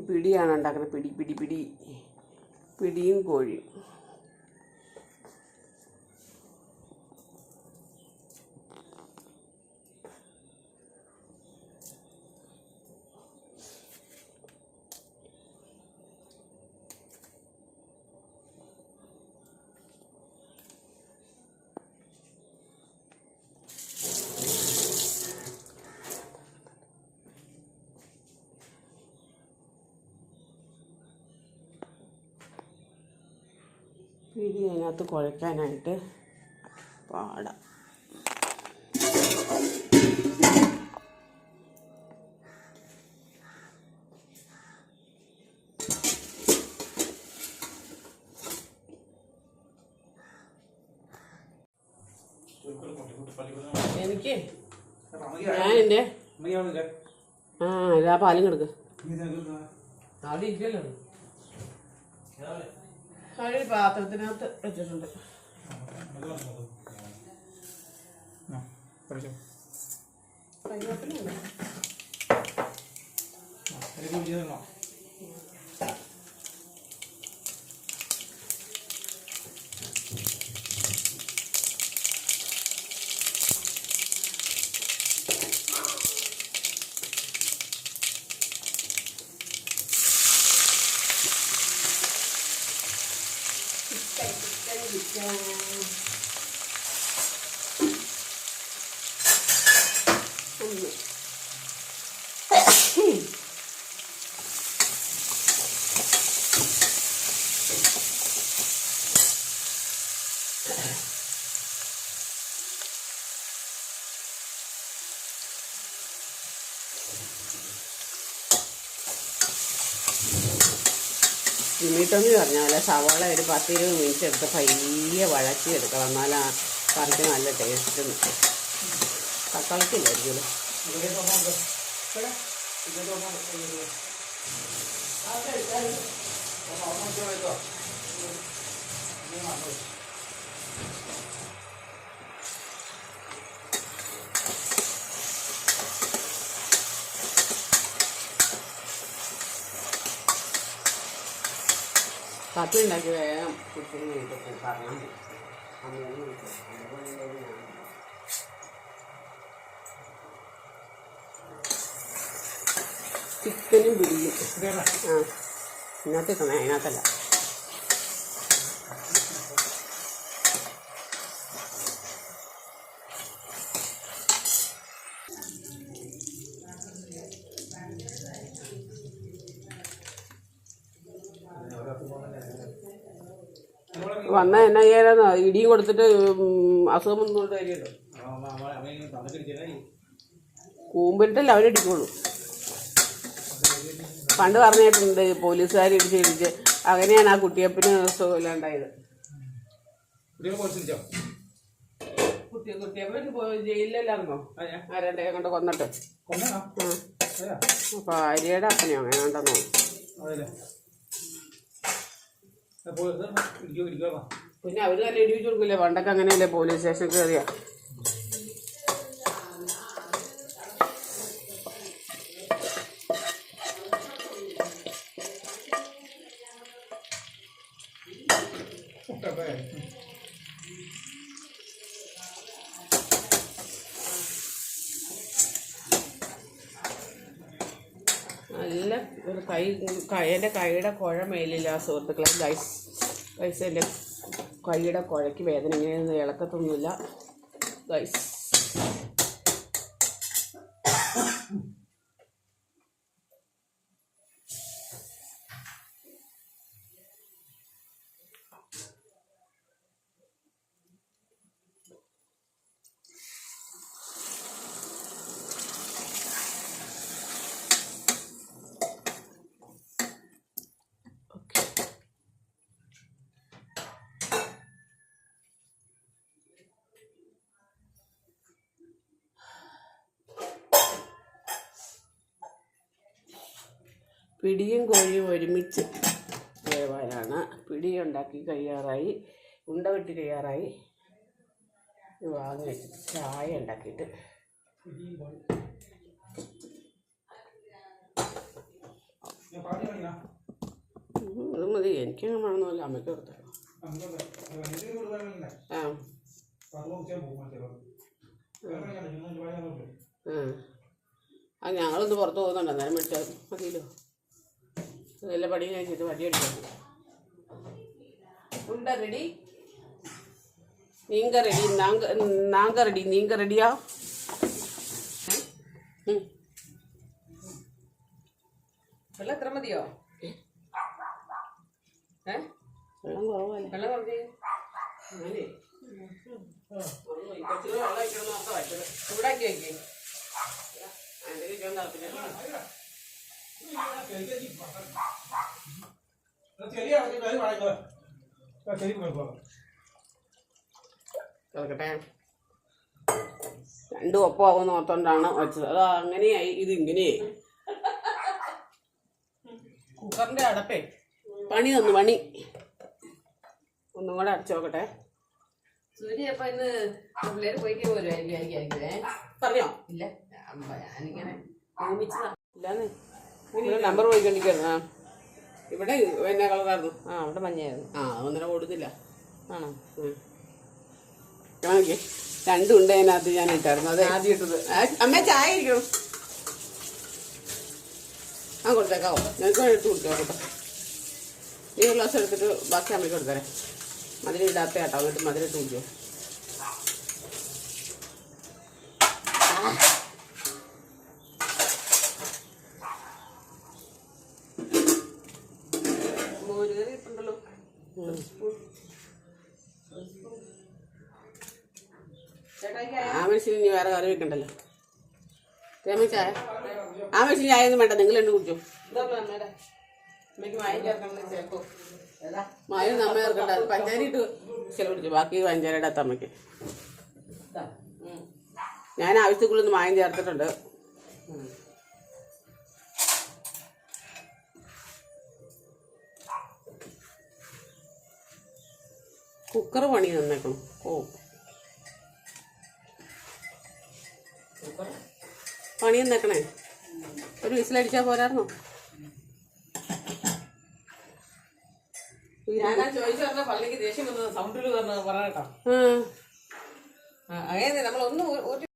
പിടിയാണ് ഉണ്ടാക്കുന്നത്. പിടിയും കോഴിയും. പിടി അതിനകത്ത് കുഴയ്ക്കാനായിട്ട് പാടാം. എനിക്ക് ഞാനെൻ്റെ ഇതാ പാലും കിടക്ക് ഒരു പാത്രത്തിനകത്ത് വെച്ചിട്ടുണ്ട്. ചിമ്മിട്ടെന്ന് പറഞ്ഞാൽ സവാള ഒരു 10-20 മിനിറ്റ് എടുത്ത് പയ്യെ വഴറ്റി എടുക്കണം. എന്നാൽ ആ കറിക്ക് നല്ല ടേസ്റ്റ് കിട്ടും. തക്കാളിക്കില്ലായിരിക്കുമല്ലോ. കപ്പ ഉണ്ടാക്കി വേഗം കുക്കിങ് ചെയ്തിട്ട് പറഞ്ഞാൽ ചിക്കനും പിടിയും ഇതിനകത്ത് അതിനകത്തല്ല. വന്ന എന്നാ ചെയ്യാനാ ഇടിയും കൊടുത്തിട്ട് അസുഖം വന്നുകൊണ്ട് കാര്യമല്ലോ. കൂമ്പിട്ടല്ല അവരിടിക്കുള്ളൂ. പണ്ട് പറഞ്ഞിട്ടുണ്ട് പോലീസുകാർ ഇടിച്ച് അങ്ങനെയാണ് ആ കുട്ടിയപ്പന് സുഖമില്ലാണ്ടായത്. കുട്ടിയപ്പൻ ജയിലിലല്ലായിരുന്നോ ആരണ്ടേ കൊണ്ട് കൊന്നിട്ട്? ഭാര്യയുടെ അപ്പനെയോ അങ്ങനെ കണ്ടെന്നോ. പിന്നെ അവര് തന്നെ ഇടിവിച്ചു കൊടുക്കില്ലേ? പണ്ടൊക്കെ അങ്ങനെയല്ലേ പോലീസ് സ്റ്റേഷനിൽ കയറിയ. നല്ല ഒരു എൻ്റെ കൈയുടെ കുഴ മേലില്ല സുഹൃത്തുക്കളെ. ഗൈസ് എൻ്റെ കൈയുടെ കുഴയ്ക്ക് വേദന ഇങ്ങനെയൊന്നും ഇളക്കത്തൊന്നുമില്ല ഗൈസ്. പിടിയും കോഴിയും ഒരുമിച്ച് വേവാനാണ്. പിടി ഉണ്ടാക്കി കഴിയാറായി, ഉണ്ട വെട്ടി കഴിയാറായി. വാങ്ങി വെച്ചിട്ട് ചായ ഉണ്ടാക്കിയിട്ട് അത് മതി, എനിക്കങ്ങനെ വേണമെന്നല്ല, അമ്മയ്ക്ക് കൊടുത്തേക്കാം. ആ ഞങ്ങളൊന്ന് പുറത്ത് പോകുന്നുണ്ട്, അന്നേരം മേടിച്ചാൽ മതിയല്ലോ. നല്ല പണി കഴിച്ചിട്ട് വടി അടിക്കാം. உண்டா ரெடி? நீங்க ரெடி, நாங்க ரெடி. நீங்க ரெடியா? വെള്ളം എത്ര മതിയോ? വെള്ളം കുറവല്ലേ? വെള്ളം കുറഞ്ഞേ ചൂടാക്കി വയ്ക്കേ. കിടക്കട്ടെ. രണ്ടും ഒപ്പമാകുമെന്ന് ഓർത്തോണ്ടാണ് വെച്ചത്. അത് അങ്ങനെയായി, ഇത് ഇങ്ങനെയായി. കുക്കറിന്റെ അടപ്പേ പണി തന്നു, പണി. ഒന്നും കൂടെ അടച്ചു നോക്കട്ടെ. സൂര്യ അപ്പൊ ഇന്ന് പിള്ളേര് പോയിക്കേ പോരുമായിരിക്കും. പറഞ്ഞോ? ഇല്ല, ഞാനിങ്ങനെ ഇല്ലാന്ന് നമ്പർ പോയിക്കൊണ്ടിരിക്കുന്നു. ഇവിടെ എന്നാ കളറായിരുന്നു? അവിടെ മഞ്ഞയായിരുന്നു. ഒന്നിനെ കൊടുത്തില്ല. ആണോ? കാണിക്കേ, രണ്ടും ഉണ്ട് അതിനകത്ത്. ഞാൻ ഇട്ടായിരുന്നു, അത് ആദ്യം ഇട്ടത്. അമ്മ ചായ ഇരിക്കണം. കൊടുത്തേക്കാവോ? ഞങ്ങൾക്ക് എടുത്ത് കുടിച്ചോ കേട്ടോ. ഈ ഒരു ഗ്ലാസ് എടുത്തിട്ട് ബാക്കി അമ്മയ്ക്ക് കൊടുത്തരാം. മധുരം ഇടാത്ത കേട്ടോ, എന്നിട്ട് മധുരം ഇട്ട് കുടിച്ചോ. മോരുകറി ഇട്ടുണ്ടല്ലോ. ആവശ്യം ഇനി വേറെ കറി വെക്കണ്ടല്ലോ. തേമ ചായ ആവശ്യം ചായ ഒന്നും വേണ്ട, നിങ്ങൾ രണ്ട് കുടിച്ചോ. മായം നമ്മ ചേർക്കണ്ട, പഞ്ചാര ഇട്ട് ചില കുടിച്ചു. ബാക്കി പഞ്ചാര ഇടാത്ത അമ്മയ്ക്ക്. ഞാൻ ആവശ്യത്തിക്കുള്ളൊന്ന് മായം ചേർത്തിട്ടുണ്ട്. കുക്കർ പണി തന്നേക്കണം. പണി തന്നേക്കണേ. ഒരു വിസിലടിച്ചാൽ പോരായിരുന്നോ? ഞാനാ ചോദിച്ചു പറഞ്ഞ പള്ളിക്ക് ദേഷ്യം വന്നത് സൗണ്ടിൽ പറഞ്ഞ കേട്ടോ. നമ്മളൊന്നും